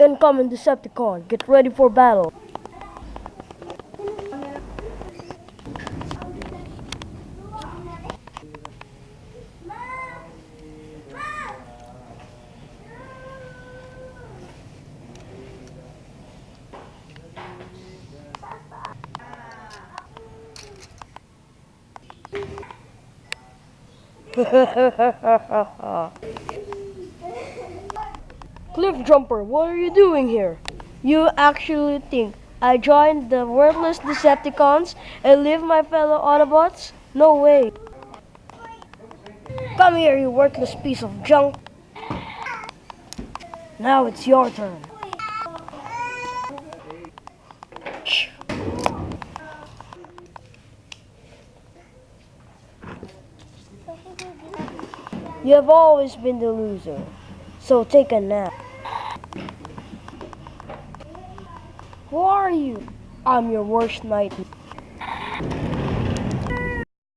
Incoming Decepticon, get ready for battle. Cliff Jumper, what are you doing here? You actually think I joined the worthless Decepticons and leave my fellow Autobots? No way. Come here, you worthless piece of junk. Now it's your turn. Shh. You have always been the loser, so take a nap. Who are you? I'm your worst nightmare.